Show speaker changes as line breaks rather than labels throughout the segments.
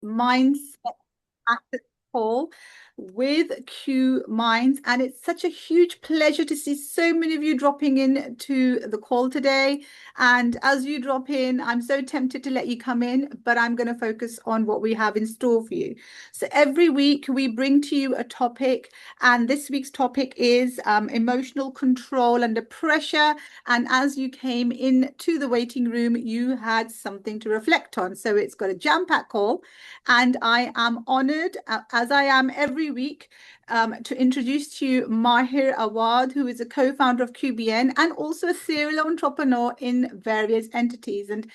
mindset asset call with QMinds. And it's such a huge pleasure to see so many of you dropping in to the call today. And as you drop in, I'm so tempted to let you come in, but I'm going to focus on what we have in store for you. So every week we bring to you a topic, and this week's topic is emotional control under pressure. And as you came into the waiting room, you had something to reflect on. So it's got a jam-packed call. And I am honored, as I am every week, to introduce to you Maher Awad, who is a co-founder of QBN and also a serial entrepreneur in various entities. And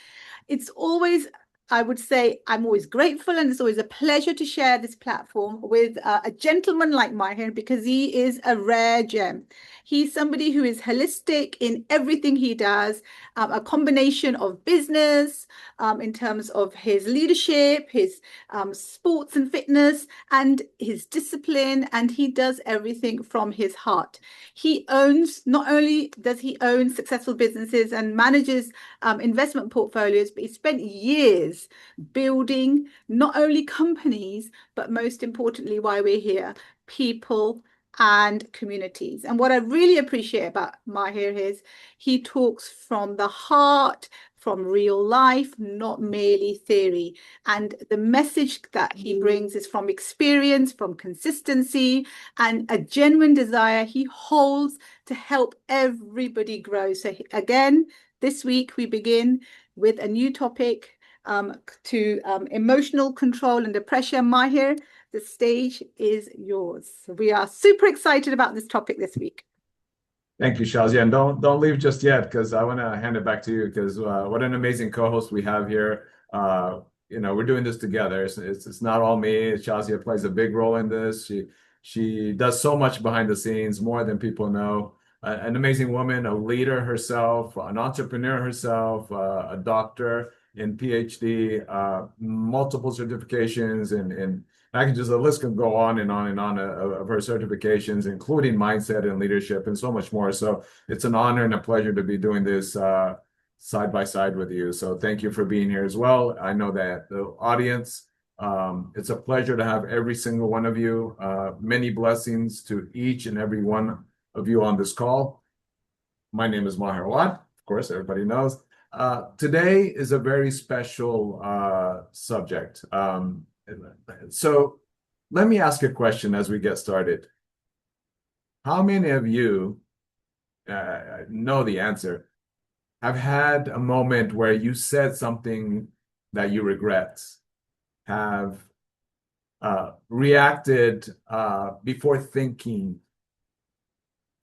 it's always, I would say, I'm always grateful, and it's always a pleasure to share this platform with a gentleman like Maher, because he is a rare gem. He's somebody who is holistic in everything he does, a combination of business, in terms of his leadership, his sports and fitness, and his discipline, and he does everything from his heart. He owns, not only does he own successful businesses and manages investment portfolios, but he spent years building not only companies, but most importantly, why we're here, people and communities. And what I really appreciate about Maher is he talks from the heart, from real life, not merely theory. And the message that he brings is from experience, from consistency, and a genuine desire he holds to help everybody grow. So again, this week we begin with a new topic, to emotional control under pressure. Maher, the stage is yours. We are super excited about this topic this week.
Thank you, Shazia. And don't leave just yet, because I want to hand it back to you, because what an amazing co-host we have here. We're doing this together. It's not all me. Shazia plays a big role in this. She does so much behind the scenes, more than people know. An amazing woman, a leader herself, an entrepreneur herself, a doctor in PhD, multiple certifications, and I can just, the list can go on and on and on of her certifications, including mindset and leadership and so much more. So it's an honor and a pleasure to be doing this side by side with you. So thank you for being here as well. I know that the audience, it's a pleasure to have every single one of you. Many blessings to each and every one of you on this call. My name is Maher Awad. Of course, everybody knows. Today is a very special subject. So let me ask a question as we get started. How many of you know the answer, have had a moment where you said something that you regret, have reacted before thinking,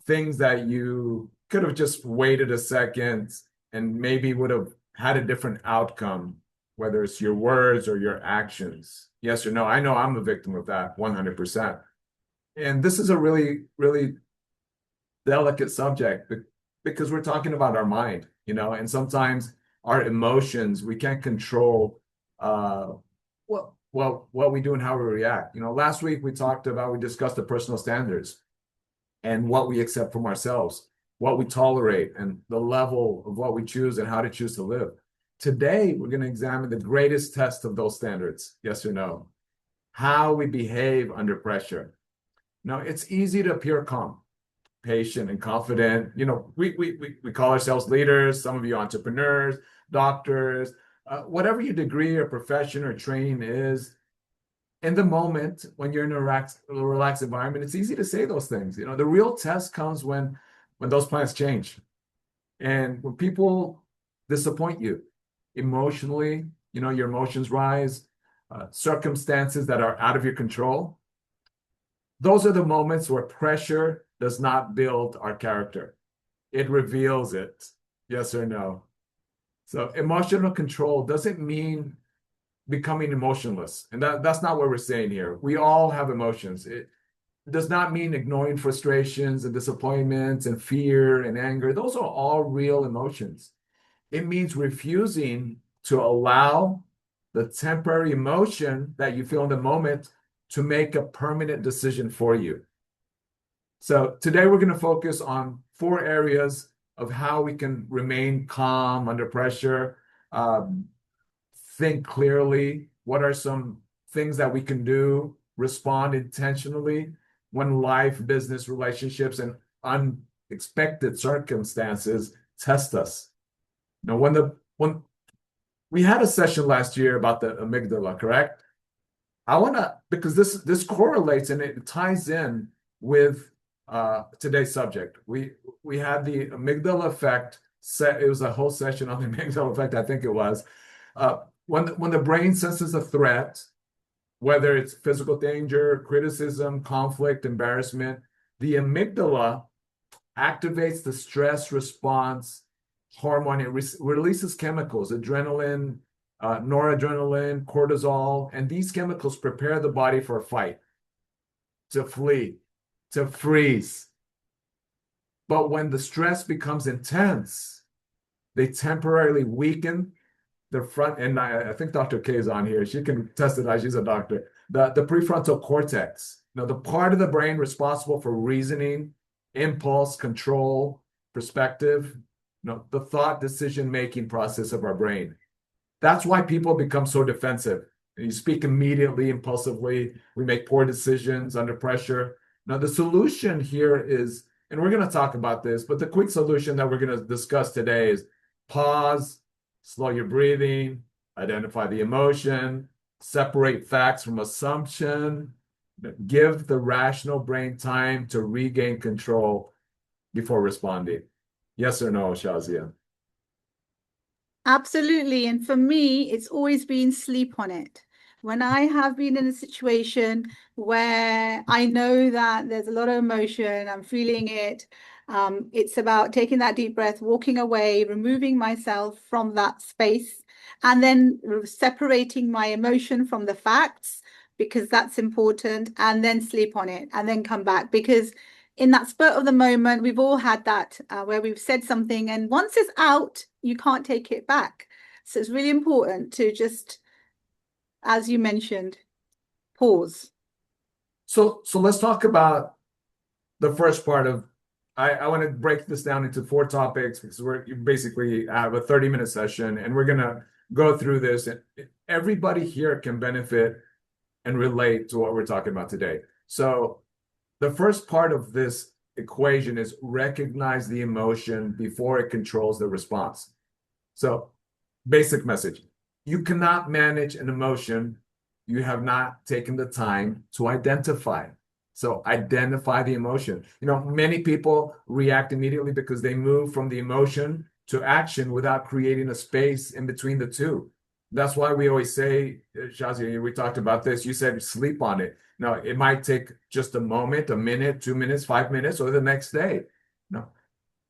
things that you could have just waited a second and maybe would have had a different outcome, whether it's your words or your actions? Yes or no? I know I'm a victim of that 100%. And this is a really, really delicate subject, because we're talking about our mind, and sometimes our emotions, we can't control what we do and how we react. Last week we discussed the personal standards and what we accept from ourselves, what we tolerate, and the level of what we choose and how to choose to live. Today, we're going to examine the greatest test of those standards, yes or no, how we behave under pressure. Now, it's easy to appear calm, patient, and confident. We call ourselves leaders, some of you entrepreneurs, doctors, whatever your degree or profession or training is. In the moment, when you're in a relaxed environment, it's easy to say those things. The real test comes when those plans change, and when people disappoint you emotionally, your emotions rise, circumstances that are out of your control. Those are the moments where pressure does not build our character. It reveals it. Yes or no? So emotional control doesn't mean becoming emotionless. And that's not what we're saying here. We all have emotions. It does not mean ignoring frustrations and disappointments and fear and anger. Those are all real emotions. It means refusing to allow the temporary emotion that you feel in the moment to make a permanent decision for you. So today we're going to focus on 4 areas of how we can remain calm under pressure, think clearly. What are some things that we can do, respond intentionally when life, business, relationships, and unexpected circumstances test us. Now, when we had a session last year about the amygdala, correct? I want to, because this correlates and it ties in with today's subject. We had the amygdala effect. It was a whole session on the amygdala effect, I think it was. When the brain senses a threat, whether it's physical danger, criticism, conflict, embarrassment, the amygdala activates the stress response hormone. It releases chemicals, adrenaline, noradrenaline, cortisol, and these chemicals prepare the body for a fight, to flee, to freeze. But when the stress becomes intense, they temporarily weaken the front, and I think Dr. K is on here. She can testify. She's a doctor. The prefrontal cortex, the part of the brain responsible for reasoning, impulse, control, perspective, the thought decision-making process of our brain. That's why people become so defensive. You speak immediately, impulsively. We make poor decisions under pressure. Now, the solution here is, and we're going to talk about this, but the quick solution that we're going to discuss today is pause, slow your breathing, identify the emotion, separate facts from assumption, give the rational brain time to regain control before responding. Yes or no, Shazia?
Absolutely. And for me, it's always been sleep on it. When I have been in a situation where I know that there's a lot of emotion, I'm feeling it, it's about taking that deep breath, walking away, removing myself from that space, and then separating my emotion from the facts, because that's important, and then sleep on it, and then come back. Because in that spur of the moment, we've all had that where we've said something, and once it's out, you can't take it back. So it's really important to just, as you mentioned, pause.
So let's talk about the first part of, I want to break this down into 4 topics because we're basically have a 30-minute session and we're going to go through this, and everybody here can benefit and relate to what we're talking about today. So the first part of this equation is recognize the emotion before it controls the response. So basic message, you cannot manage an emotion you have not taken the time to identify. So identify the emotion. Many people react immediately because they move from the emotion to action without creating a space in between the two. That's why we always say, Shazia, we talked about this, you said sleep on it. Now, it might take just a moment, a minute, 2 minutes, 5 minutes, or the next day. No.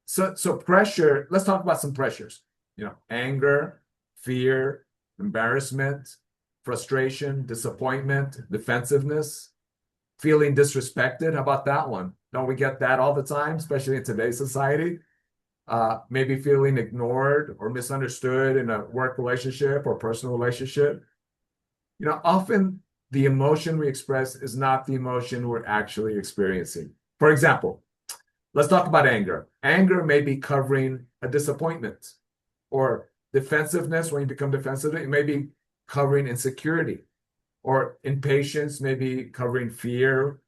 So pressure, let's talk about some pressures. Anger, fear, embarrassment, frustration, disappointment, defensiveness, feeling disrespected. How about that one? Don't we get that all the time, especially in today's society? Maybe feeling ignored or misunderstood in a work relationship or personal relationship. Often the emotion we express is not the emotion we're actually experiencing. For example, let's talk about anger. Anger may be covering a disappointment, or defensiveness. When you become defensive, it may be covering insecurity, or impatience may be covering fear,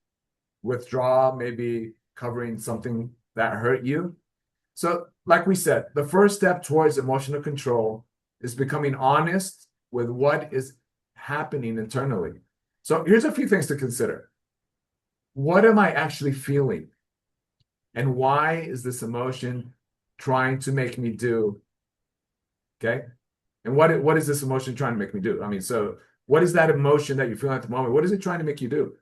withdrawal may be covering something that hurt you. So, like we said, the first step towards emotional control is becoming honest with what is happening internally. So here's a few things to consider. What am I actually feeling? And why is this emotion trying to make me do? Okay. And what is this emotion trying to make me do? So what is that emotion that you're feeling at the moment? What is it trying to make you do?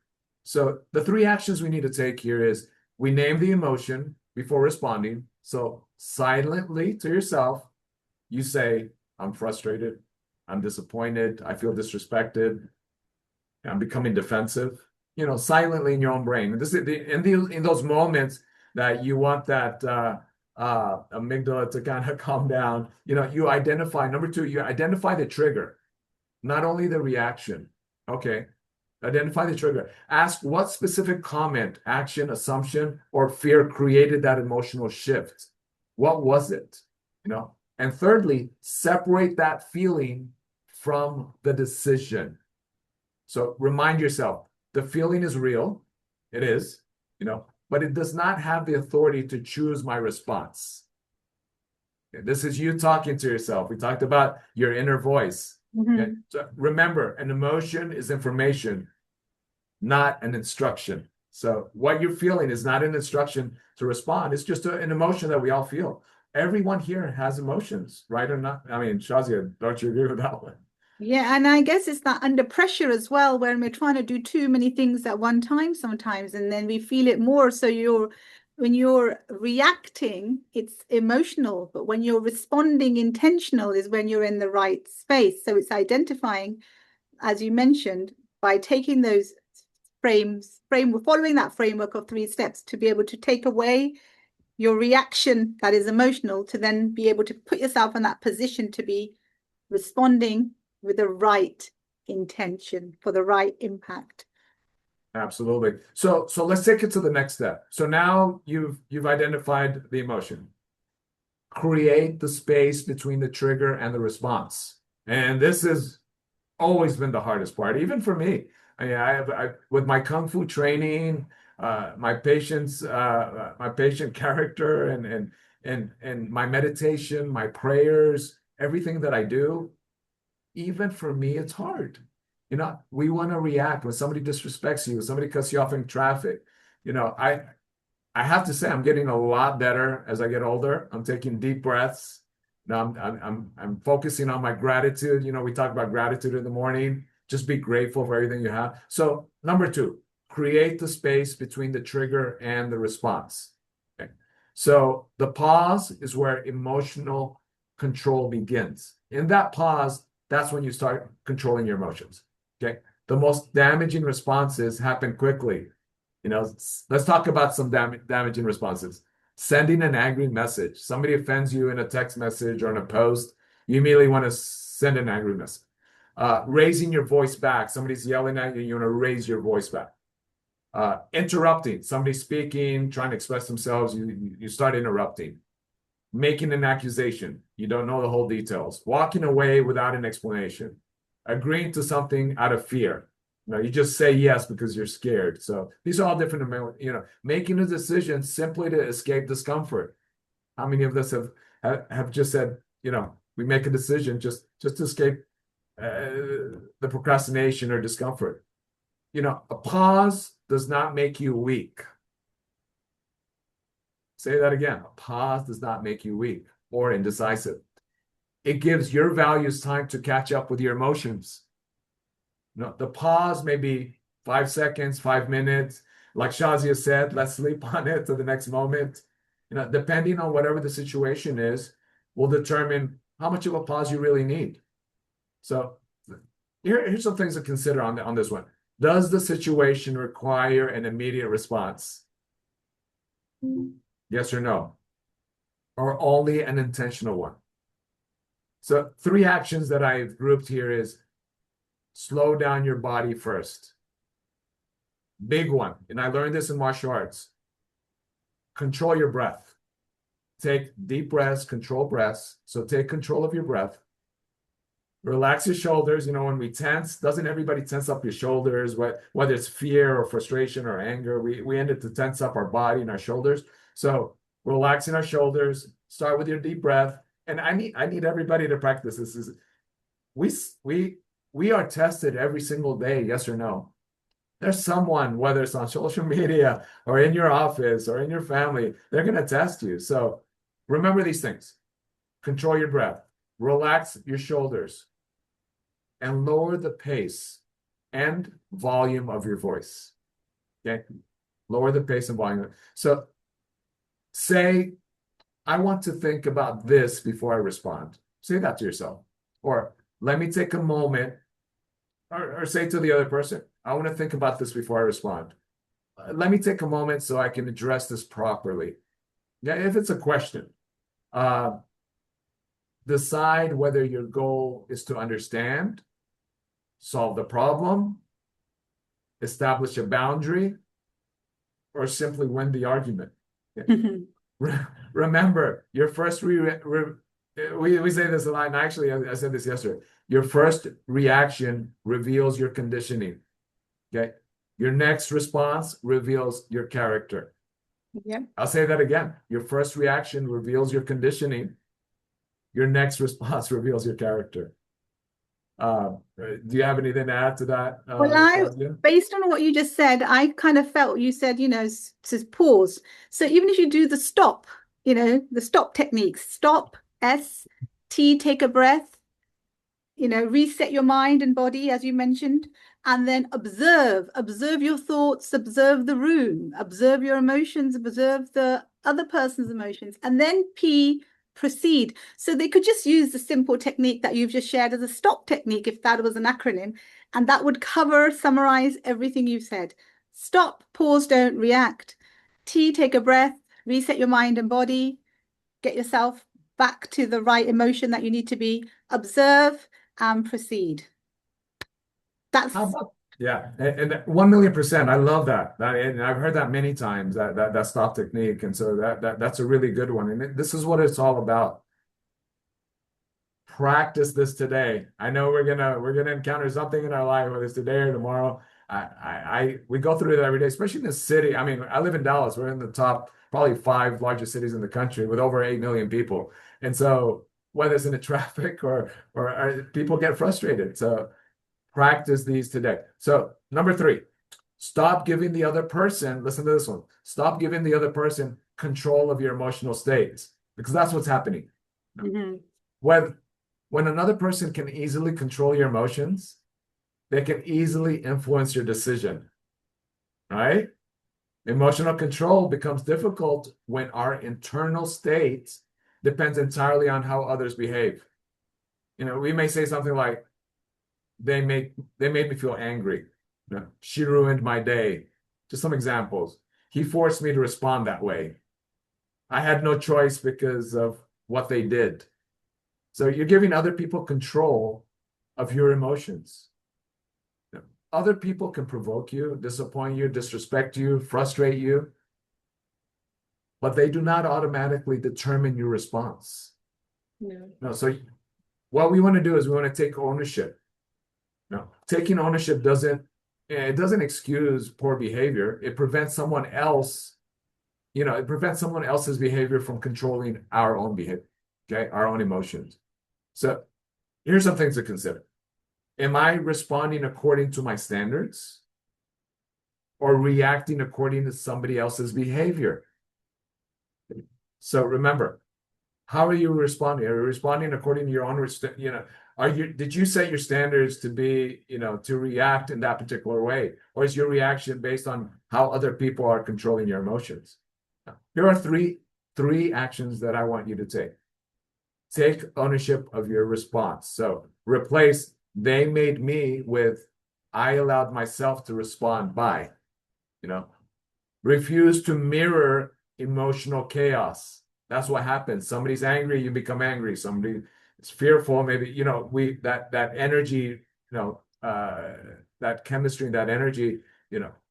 So the 3 actions we need to take here is we name the emotion before responding. So silently to yourself, you say, I'm frustrated, I'm disappointed, I feel disrespected, I'm becoming defensive, silently in your own brain. And this is in those moments that you want that amygdala to kind of calm down, you identify, number 2, you identify the trigger, not only the reaction. Okay. Identify the trigger. Ask what specific comment, action, assumption, or fear created that emotional shift. What was it? And thirdly, separate that feeling from the decision. So remind yourself, the feeling is real. It is, but it does not have the authority to choose my response. This is you talking to yourself. We talked about your inner voice. Okay? So remember, an emotion is information, not an instruction. So what you're feeling is not an instruction to respond. It's just an emotion that we all feel. Everyone here has emotions, right or not? I mean, Shazia, don't you agree with that one?
Yeah, and I guess it's that under pressure as well, when we're trying to do too many things at one time sometimes, and then we feel it more. So when you're reacting, it's emotional, but when you're responding intentional is when you're in the right space. So it's identifying, as you mentioned, by taking those following that framework of 3 steps to be able to take away your reaction that is emotional, to then be able to put yourself in that position to be responding with the right intention for the right impact.
Absolutely. So let's take it to the next step. So now you've identified the emotion. Create the space between the trigger and the response. And this has always been the hardest part, even for me. I mean, I with my kung fu training, my patient character, and my meditation, my prayers, everything that I do, even for me, it's hard. We want to react when somebody disrespects you, when somebody cuts you off in traffic. I have to say I'm getting a lot better as I get older. I'm taking deep breaths. Now I'm focusing on my gratitude. We talk about gratitude in the morning. Just be grateful for everything you have. So number 2, create the space between the trigger and the response. Okay. So the pause is where emotional control begins. In that pause, that's when you start controlling your emotions. Okay. The most damaging responses happen quickly. Let's talk about some damaging responses. Sending an angry message. Somebody offends you in a text message or in a post, you immediately want to send an angry message. Raising your voice back. Somebody's yelling at you, you want to raise your voice back. Interrupting. Somebody's speaking, trying to express themselves, you start interrupting. Making an accusation. You don't know the whole details. Walking away without an explanation. Agreeing to something out of fear. You just say yes because you're scared. So these are all different, making a decision simply to escape discomfort. How many of us have just said, we make a decision just to escape the procrastination or discomfort. A pause does not make you weak. Say that again. A pause does not make you weak or indecisive. It gives your values time to catch up with your emotions. The pause may be 5 seconds, 5 minutes. Like Shazia said, let's sleep on it to the next moment. Depending on whatever the situation is, will determine how much of a pause you really need. So here's some things to consider on this one. Does the situation require an immediate response? Yes or no? Or only an intentional one? So 3 actions that I've grouped here is slow down your body first. Big one. And I learned this in martial arts. Control your breath. Take deep breaths, control breaths. So take control of your breath. Relax your shoulders. When we tense, doesn't everybody tense up your shoulders? Whether it's fear or frustration or anger, we end up to tense up our body and our shoulders. So relaxing our shoulders, start with your deep breath. And I need everybody to practice this. We are tested every single day, yes or no. There's someone, whether it's on social media or in your office or in your family, they're going to test you. So remember these things. Control your breath, relax your shoulders, and lower the pace and volume of your voice. Okay? Lower the pace and volume. So say, I want to think about this before I respond. Say that to yourself. Or let me take a moment, or say to the other person, I want to think about this before I respond. Let me take a moment so I can address this properly. Yeah, if it's a question, decide whether your goal is to understand, solve the problem, establish a boundary, or simply win the argument. Yeah. Remember, your first we say this a lot, and actually I said this yesterday. Your first reaction reveals your conditioning. Okay. Your next response reveals your character.
Yeah.
I'll say that again. Your first reaction reveals your conditioning. Your next response reveals your character. Do you have anything to add to that,
Well,
Shazia?
based on what you just said, I kind of felt you said, to pause. So even if you do the stop, the stop techniques, stop, S, T, take a breath, reset your mind and body, as you mentioned, and then observe your thoughts, observe the room, observe your emotions, observe the other person's emotions, and then P, proceed. So they could just use the simple technique that you've just shared as a stop technique if that was an acronym, and that would summarize everything you've said. Stop, pause, don't react. T, take a breath, reset your mind and body, get yourself back to the right emotion that you need to be, observe and proceed. That's
Yeah, and 1,000,000%. I love that. And I've heard that many times, that stop technique. And so that's a really good one. And this is what it's all about. Practice this today. I know we're gonna encounter something in our life, whether it's today or tomorrow. We go through it every day, especially in the city. I mean, I live in Dallas. We're in the top probably 5 largest cities in the country with over 8 million people. And so whether it's in the traffic or people get frustrated. So practice these today. So number 3, stop giving the other person, listen to this one, stop giving the other person control of your emotional states, because that's what's happening. When another person can easily control your emotions, they can easily influence your decision, right? Emotional control becomes difficult when our internal state depends entirely on how others behave. We may say something like, they made me feel angry. She ruined my day. Just some examples. He forced me to respond that way. I had no choice because of what they did. So you're giving other people control of your emotions. Other people can provoke you, disappoint you, disrespect you, frustrate you, but they do not automatically determine your response. No. So what we want to do is we want to take ownership. No, taking ownership doesn't excuse poor behavior. It prevents someone else's behavior from controlling our own behavior, okay, our own emotions. So here's some things to consider. Am I responding according to my standards or reacting according to somebody else's behavior? So remember, how are you responding? Are you responding according to your own, did you set your standards to be, to react in that particular way? Or is your reaction based on how other people are controlling your emotions? Here are three actions that I want you to take. Take ownership of your response. So replace they made me with I allowed myself to respond by. Refuse to mirror emotional chaos. That's what happens. Somebody's angry, you become angry. Somebody is fearful, maybe, that energy, that chemistry, that energy,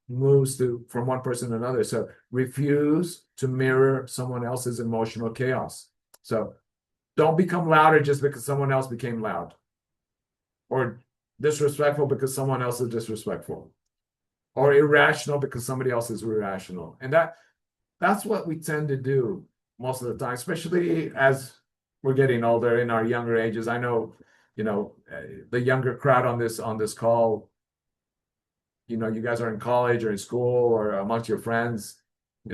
moves from one person to another. So refuse to mirror someone else's emotional chaos. So don't become louder just because someone else became loud, or disrespectful because someone else is disrespectful, or irrational because somebody else is irrational. And that's what we tend to do most of the time, especially as we're getting older in our younger ages. I know, the younger crowd on this call, you guys are in college or in school or amongst your friends.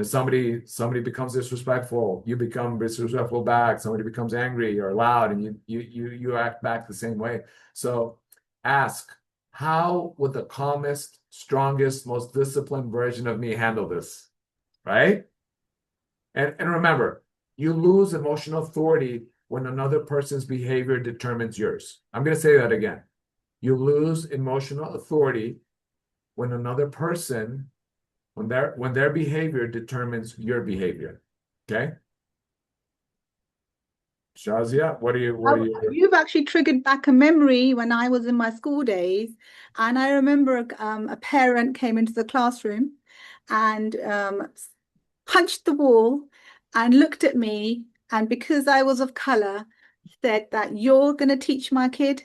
Somebody becomes disrespectful, you become disrespectful back. Somebody becomes angry or loud, and you act back the same way. So ask, how would the calmest, strongest, most disciplined version of me handle this? Right? And remember, you lose emotional authority when another person's behavior determines yours. I'm going to say that again. You lose emotional authority when another person, when their behavior determines your behavior. Okay? Shazia, what are you?
You've actually triggered back a memory when I was in my school days. And I remember a parent came into the classroom and punched the wall and looked at me. And because I was of color, said that you're going to teach my kid,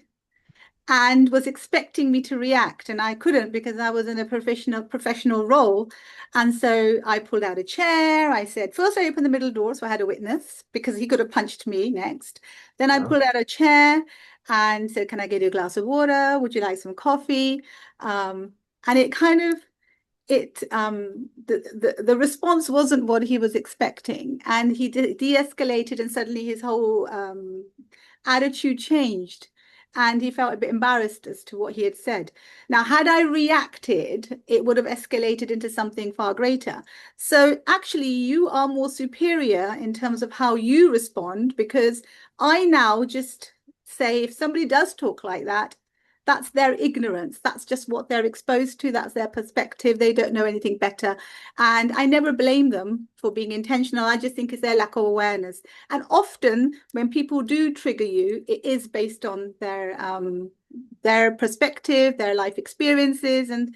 and was expecting me to react, and I couldn't because I was in a professional role. And so I pulled out a chair. I said, first I opened the middle door so I had a witness because he could have punched me next. Then I
Yeah.
pulled out a chair and said, can I get you a glass of water? Would you like some coffee? And it kind of the response wasn't what he was expecting, and he de-escalated, and suddenly his whole attitude changed, and he felt a bit embarrassed as to what he had said. Now, had I reacted, it would have escalated into something far greater. So actually, you are more superior in terms of how you respond, because I now just say, if somebody does talk like that, that's their ignorance. That's just what they're exposed to. That's their perspective. They don't know anything better. And I never blame them for being intentional. I just think it's their lack of awareness. And often when people do trigger you, it is based on their perspective, their life experiences, and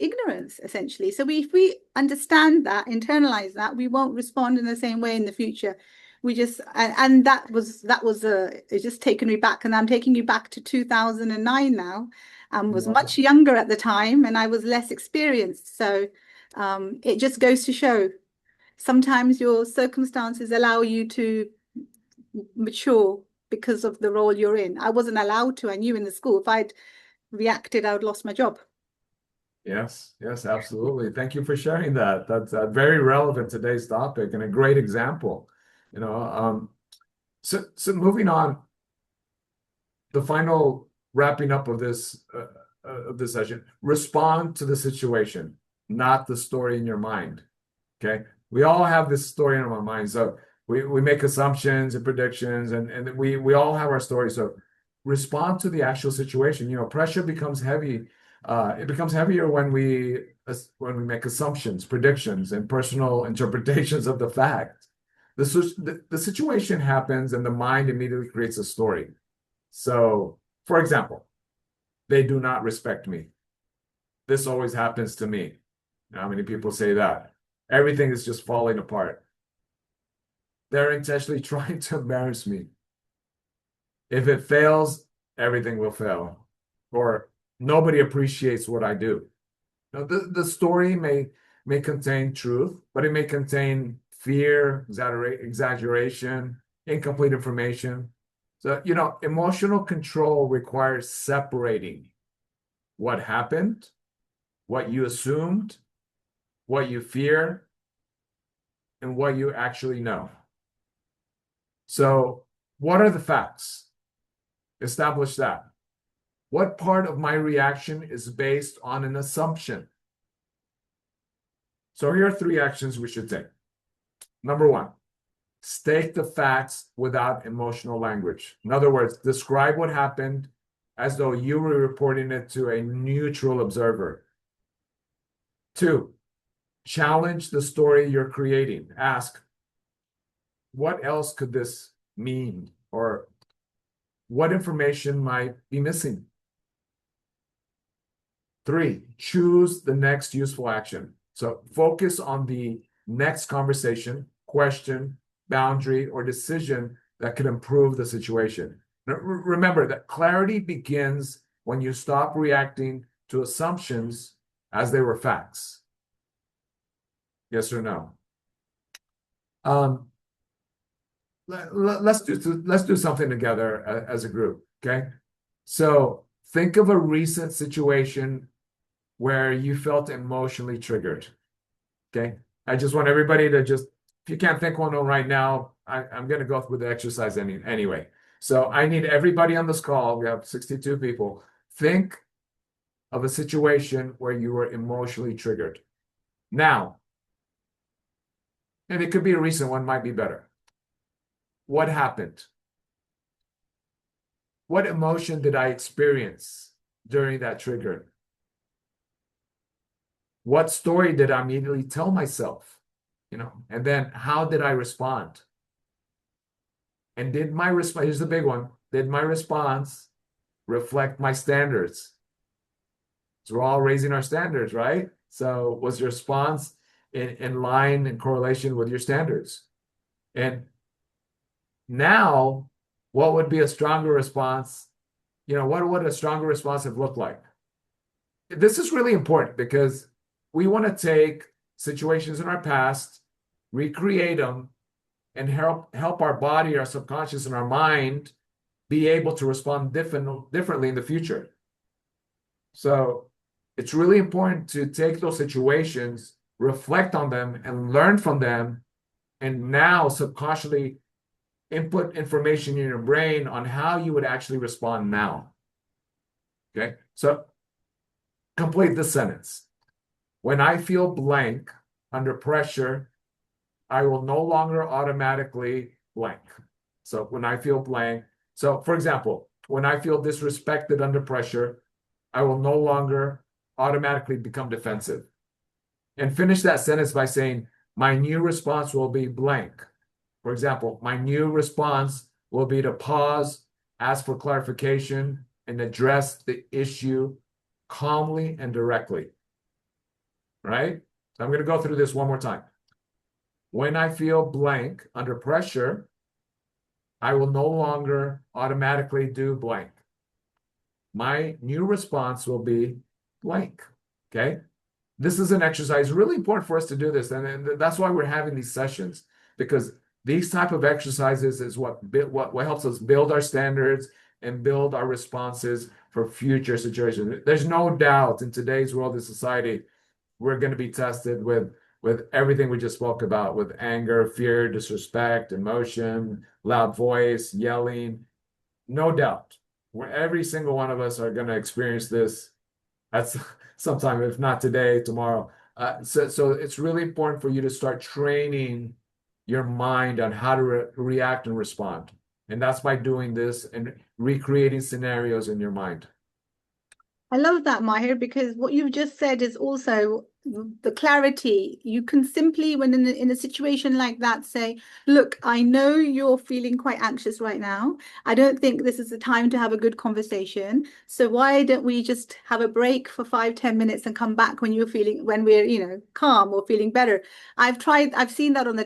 ignorance, essentially. So if we understand that, internalize that, we won't respond in the same way in the future. We just and that was it's just taken me back, and I'm taking you back to 2009 now. Was
Wow.
much younger at the time, and I was less experienced. So it just goes to show sometimes your circumstances allow you to mature because of the role you're in. I wasn't allowed to. I knew in the school if I'd reacted, I would lost my job.
Yes, yes, absolutely. Thank you for sharing that. That's very relevant to today's topic and a great example. You know, so moving on, the final wrapping up of this session. Respond to the situation, not the story in your mind. Okay, we all have this story in our mind, so we make assumptions and predictions, and we all have our story. So respond to the actual situation. You know, pressure becomes heavy. It becomes heavier when we make assumptions, predictions, and personal interpretations of the fact. The situation happens, and the mind immediately creates a story. So, for example, they do not respect me. This always happens to me. How many people say that? Everything is just falling apart. They're intentionally trying to embarrass me. If it fails, everything will fail. Or nobody appreciates what I do. Now, the story may contain truth, but it may contain fear, exaggeration, incomplete information. So, you know, emotional control requires separating what happened, what you assumed, what you fear, and what you actually know. So, what are the facts? Establish that. What part of my reaction is based on an assumption? So, here are three actions we should take. Number one, state the facts without emotional language. In other words, describe what happened as though you were reporting it to a neutral observer. Two, challenge the story you're creating. Ask, what else could this mean? Or what information might be missing? Three, choose the next useful action. So focus on the next conversation, question, boundary, or decision that could improve the situation. Now, remember that clarity begins when you stop reacting to assumptions as they were facts. Yes or no? Let's do something together as a group, okay? So think of a recent situation where you felt emotionally triggered. Okay. I just want everybody to just, if you can't think one right now, I'm going to go through the exercise anyway. So I need everybody on this call. We have 62 people. Think of a situation where you were emotionally triggered. Now, and it could be a recent one, might be better. What happened? What emotion did I experience during that trigger? What story did I immediately tell myself? You know, and then how did I respond? And did my response, here's the big one, did my response reflect my standards? So we're all raising our standards, right? So was your response in line and correlation with your standards? And now what would be a stronger response? What would a stronger response have looked like? This is really important because we want to take situations in our past, recreate them, and help our body, our subconscious, and our mind be able to respond differently in the future. So it's really important to take those situations, reflect on them, and learn from them, and now subconsciously input information in your brain on how you would actually respond now. Okay, so complete the sentence. When I feel blank under pressure, I will no longer automatically blank. So when I feel blank, so for example, when I feel disrespected under pressure, I will no longer automatically become defensive. And finish that sentence by saying, my new response will be blank. For example, my new response will be to pause, ask for clarification, and address the issue calmly and directly. Right? So I'm going to go through this one more time. When I feel blank under pressure, I will no longer automatically do blank. My new response will be blank. Okay? This is an exercise really important for us to do this. And that's why we're having these sessions, because these type of exercises is what helps us build our standards and build our responses for future situations. There's no doubt in today's world and society, we're going to be tested with everything we just spoke about, with anger, fear, disrespect, emotion, loud voice, yelling. No doubt. Every single one of us are going to experience this. That's sometime, if not today, tomorrow. So it's really important for you to start training your mind on how to react and respond. And that's by doing this and recreating scenarios in your mind.
I love that, Maher, because what you've just said is also the clarity. You can simply, when in a situation like that, say, look, I know you're feeling quite anxious right now. I don't think this is the time to have a good conversation. So why don't we just have a break for 5, 10 minutes and come back when when we're, calm or feeling better. I've seen that on the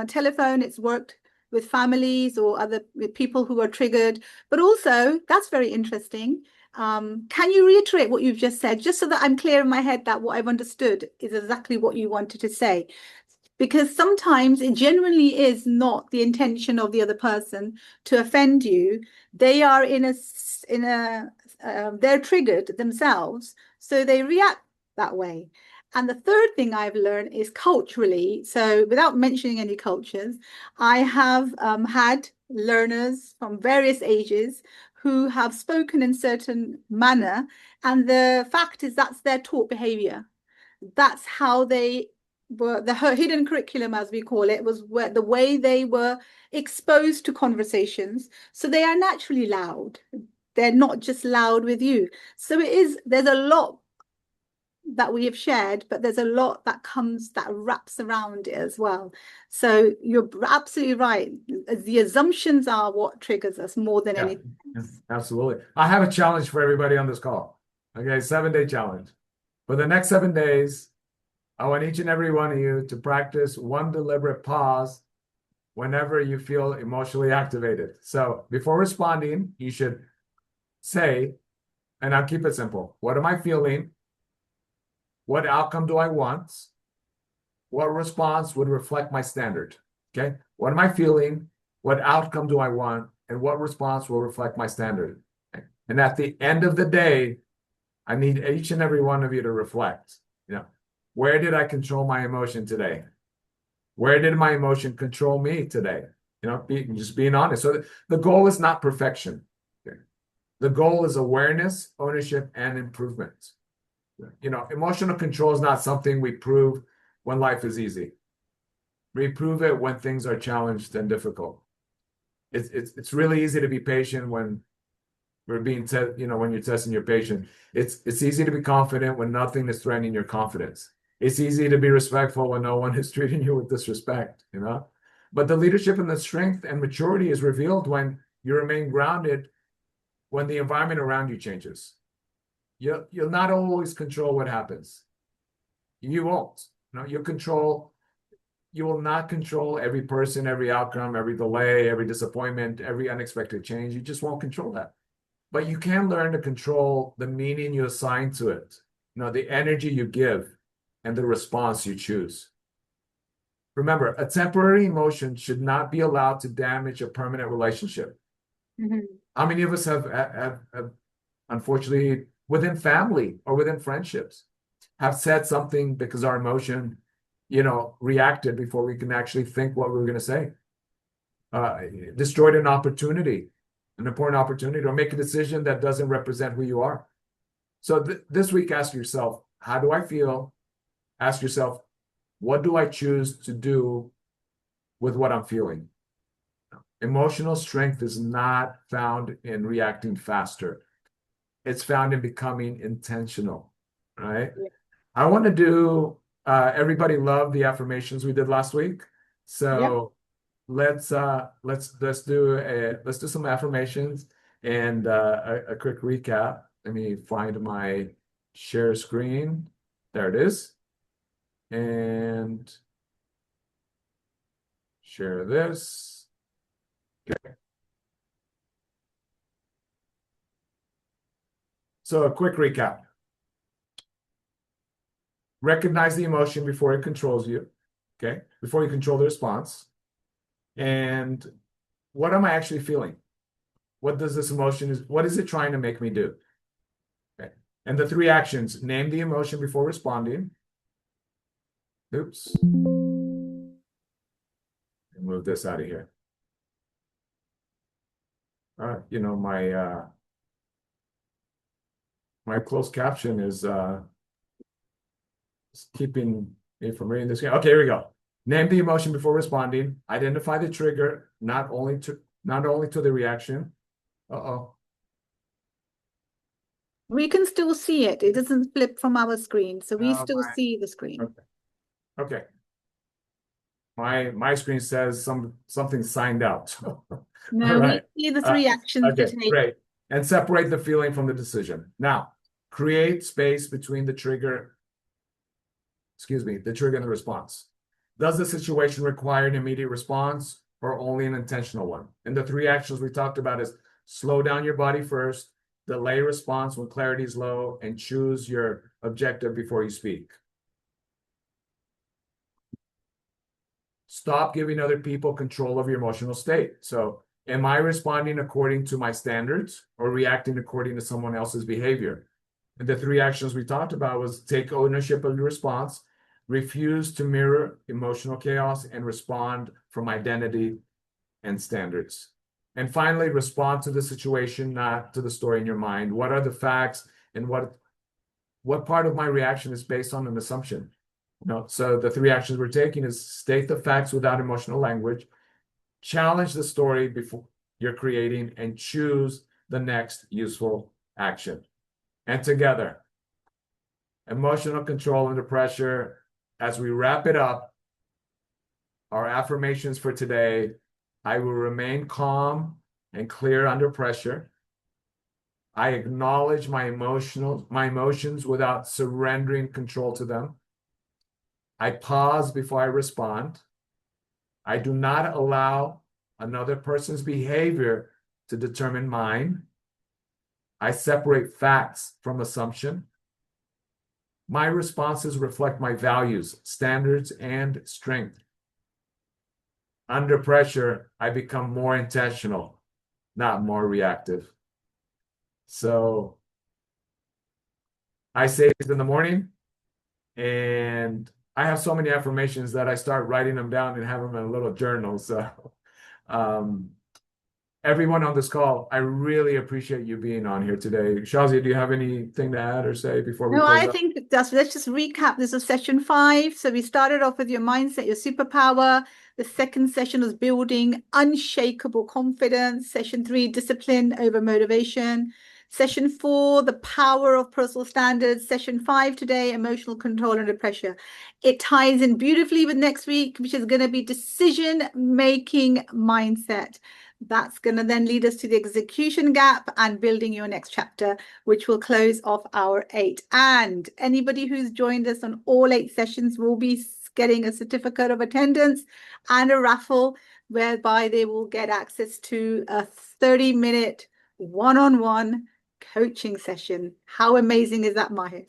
telephone. It's worked with families or with people who are triggered, but also that's very interesting. Can you reiterate what you've just said, just so that I'm clear in my head that what I've understood is exactly what you wanted to say? Because sometimes it genuinely is not the intention of the other person to offend you. They are they're triggered themselves, so they react that way. And the third thing I've learned is culturally. So, without mentioning any cultures, I have had learners from various ages who have spoken in certain manner, and the fact is that's their taught behavior. That's how they were, the hidden curriculum, as we call it, was the way they were exposed to conversations. So they are naturally loud. They're not just loud with you. So there's a lot that we have shared, but there's a lot that wraps around it as well. So you're absolutely right. The assumptions are what triggers us more than
Yeah,
anything else.
absolutely. I have a challenge for everybody on this call. Okay, 7-day challenge. For the next 7 days, I want each and every one of you to practice one deliberate pause whenever you feel emotionally activated. So before responding, you should say, and I'll keep it simple. What am I feeling? What outcome do I want? What response would reflect my standard? Okay. What am I feeling? What outcome do I want? And what response will reflect my standard? Okay? And at the end of the day, I need each and every one of you to reflect. Where did I control my emotion today? Where did my emotion control me today? Just being honest. So the goal is not perfection. Okay? The goal is awareness, ownership, and improvement. Emotional control is not something we prove when life is easy. We prove it when things are challenged and difficult. It's really easy to be patient when we're when you're testing your patience. It's easy to be confident when nothing is threatening your confidence. It's easy to be respectful when no one is treating you with disrespect, But the leadership and the strength and maturity is revealed when you remain grounded when the environment around you changes. You'll not always control what happens. You won't. You'll control you will not control every person, every outcome, every delay, every disappointment, every unexpected change. You just won't control that. But you can learn to control the meaning you assign to it, the energy you give and the response you choose. Remember, a temporary emotion should not be allowed to damage a permanent relationship. How many of us have unfortunately, within family or within friendships, have said something because our emotion, reacted before we can actually think what we were going to say? Destroyed an opportunity, an important opportunity, or make a decision that doesn't represent who you are. So this week, ask yourself, how do I feel? Ask yourself, what do I choose to do with what I'm feeling? Emotional strength is not found in reacting faster. It's found in becoming intentional, right?
Yeah.
I want to do, everybody loved the affirmations we did last week. So let's do some affirmations and a quick recap. Let me find my share screen. There it is. And share this. Okay. So a quick recap. Recognize the emotion before it controls you, okay? Before you control the response. And what am I actually feeling? What does this emotion what is it trying to make me do? Okay. And the 3 actions: name the emotion before responding. Oops. Move this out of here. My closed caption is keeping me from reading this. Okay, here we go. Name the emotion before responding. Identify the trigger, not only to the reaction.
We can still see it. It doesn't flip from our screen, so we
Oh,
still see the screen.
Okay. My screen says something signed out.
No,
All right.
we see the 3 actions
Okay,
to take.
great. And separate the feeling from the decision. Now, create space between the trigger and the response. Does the situation require an immediate response or only an intentional one? And the 3 actions we talked about is slow down your body first, delay response when clarity is low, and choose your objective before you speak. Stop giving other people control of your emotional state. So, am I responding according to my standards or reacting according to someone else's behavior? And the 3 actions we talked about was take ownership of your response, refuse to mirror emotional chaos, and respond from identity and standards. And finally, respond to the situation, not to the story in your mind. What are the facts, and what part of my reaction is based on an assumption? So the 3 actions we're taking is state the facts without emotional language, challenge the story before you're creating, and choose the next useful action. And together, emotional control under pressure. As we wrap it up, our affirmations for today: I will remain calm and clear under pressure. I acknowledge my emotions without surrendering control to them. I pause before I respond. I do not allow another person's behavior to determine mine. I separate facts from assumption. My responses reflect my values, standards, and strength. Under pressure, I become more intentional, not more reactive. So I say this in the morning, and I have so many affirmations that I start writing them down and have them in a little journal. So everyone on this call, I really appreciate you being on here today. Shazia, do you have anything to add or say before we
No,
close
I
up?
think let's just recap. This is session 5. So we started off with your mindset, your superpower. The second session was building unshakable confidence. Session 3, discipline over motivation. Session 4, the power of personal standards. Session 5 today, emotional control under pressure. It ties in beautifully with next week, which is going to be decision-making mindset. That's going to then lead us to the execution gap and building your next chapter, which will close off our 8. And anybody who's joined us on all 8 sessions will be getting a certificate of attendance and a raffle whereby they will get access to a 30-minute one-on-one coaching session. How amazing is that, Maher?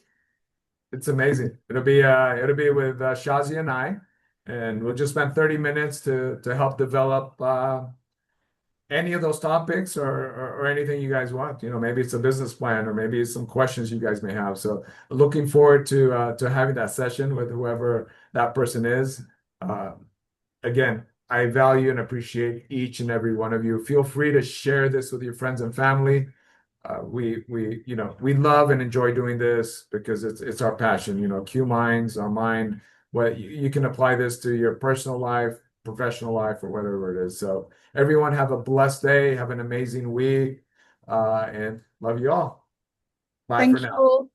It's amazing. It'll be with Shazia and I, and we'll just spend 30 minutes to help develop any of those topics or anything you guys want. You know, maybe it's a business plan or maybe it's some questions you guys may have. So looking forward to having that session with whoever that person is. Uh, Again, I value and appreciate each and every one of you. Feel free to share this with your friends and family. We love and enjoy doing this because it's our passion. You know, QMinds, our mind. What you can apply this to your personal life, professional life, or whatever it is. So everyone have a blessed day. Have an amazing week, and love you all. Bye for
Thank you
now.
all.